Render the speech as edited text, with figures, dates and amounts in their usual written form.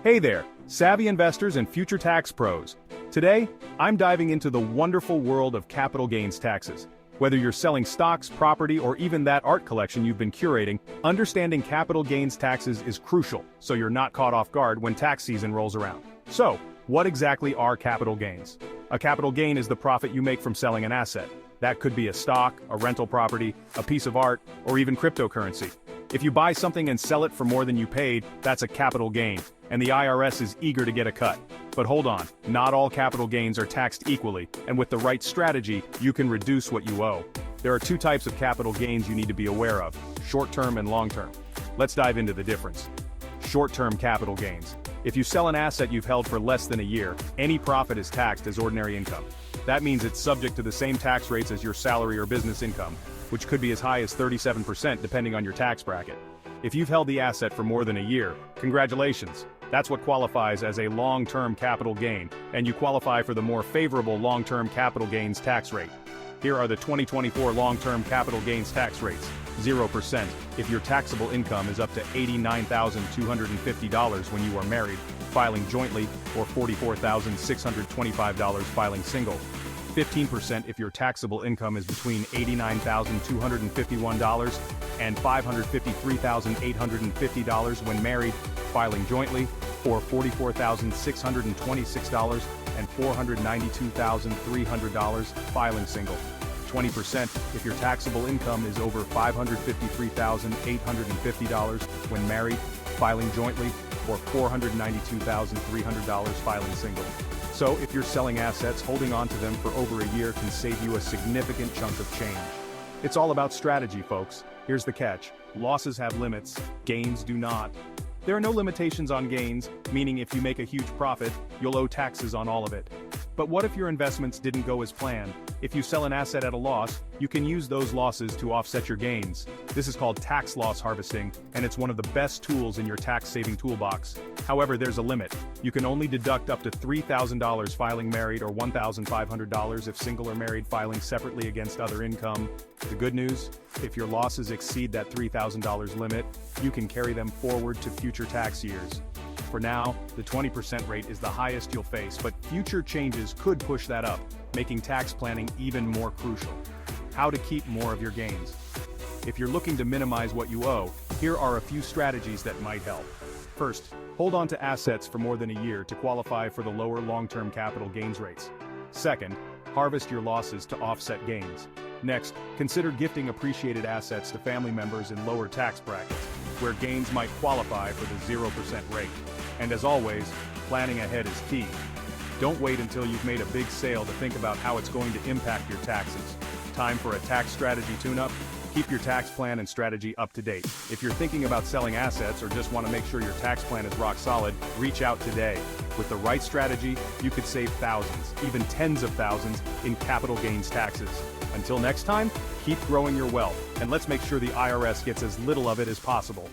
Hey there, savvy investors and future tax pros. Today, I'm diving into the wonderful world of capital gains taxes. Whether you're selling stocks, property, or even that art collection you've been curating, understanding capital gains taxes is crucial so you're not caught off guard when tax season rolls around. So, what exactly are capital gains? A capital gain is the profit you make from selling an asset. That could be a stock, a rental property, a piece of art, or even cryptocurrency. If you buy something and sell it for more than you paid, that's a capital gain, and the IRS is eager to get a cut. But hold on, not all capital gains are taxed equally, and with the right strategy, you can reduce what you owe. There are two types of capital gains you need to be aware of, short-term and long-term. Let's dive into the difference. Short-term capital gains. If you sell an asset you've held for less than a year, any profit is taxed as ordinary income. That means it's subject to the same tax rates as your salary or business income, which could be as high as 37% depending on your tax bracket. If you've held the asset for more than a year, congratulations. That's what qualifies as a long-term capital gain, and you qualify for the more favorable long-term capital gains tax rate. Here are the 2024 long-term capital gains tax rates. 0% if your taxable income is up to $89,250 when you are married, filing jointly, or $44,625 filing single. 15% if your taxable income is between $89,251 and $553,850 when married, filing jointly, or $44,626 and $492,300 filing single. 20% if your taxable income is over $553,850 when married, filing jointly, or $492,300 filing single. So if you're selling assets, holding on to them for over a year can save you a significant chunk of change. It's all about strategy, folks. Here's the catch. Losses have limits, gains do not. There are no limitations on gains, meaning if you make a huge profit, you'll owe taxes on all of it. But what if your investments didn't go as planned? If you sell an asset at a loss, you can use those losses to offset your gains. This is called tax loss harvesting, and it's one of the best tools in your tax-saving toolbox. However, there's a limit. You can only deduct up to $3,000 filing married or $1,500 if single or married filing separately against other income. The good news? If your losses exceed that $3,000 limit, you can carry them forward to future tax years. For now, the 20% rate is the highest you'll face, but future changes could push that up, making tax planning even more crucial. How to keep more of your gains. If you're looking to minimize what you owe, here are a few strategies that might help. First, hold on to assets for more than a year to qualify for the lower long-term capital gains rates. Second, harvest your losses to offset gains. Next, consider gifting appreciated assets to family members in lower tax brackets, where gains might qualify for the 0% rate. And as always, planning ahead is key. Don't wait until you've made a big sale to think about how it's going to impact your taxes. Time for a tax strategy tune-up? Keep your tax plan and strategy up to date. If you're thinking about selling assets or just want to make sure your tax plan is rock solid, reach out today. With the right strategy, you could save thousands, even tens of thousands, in capital gains taxes. Until next time, keep growing your wealth, and let's make sure the IRS gets as little of it as possible.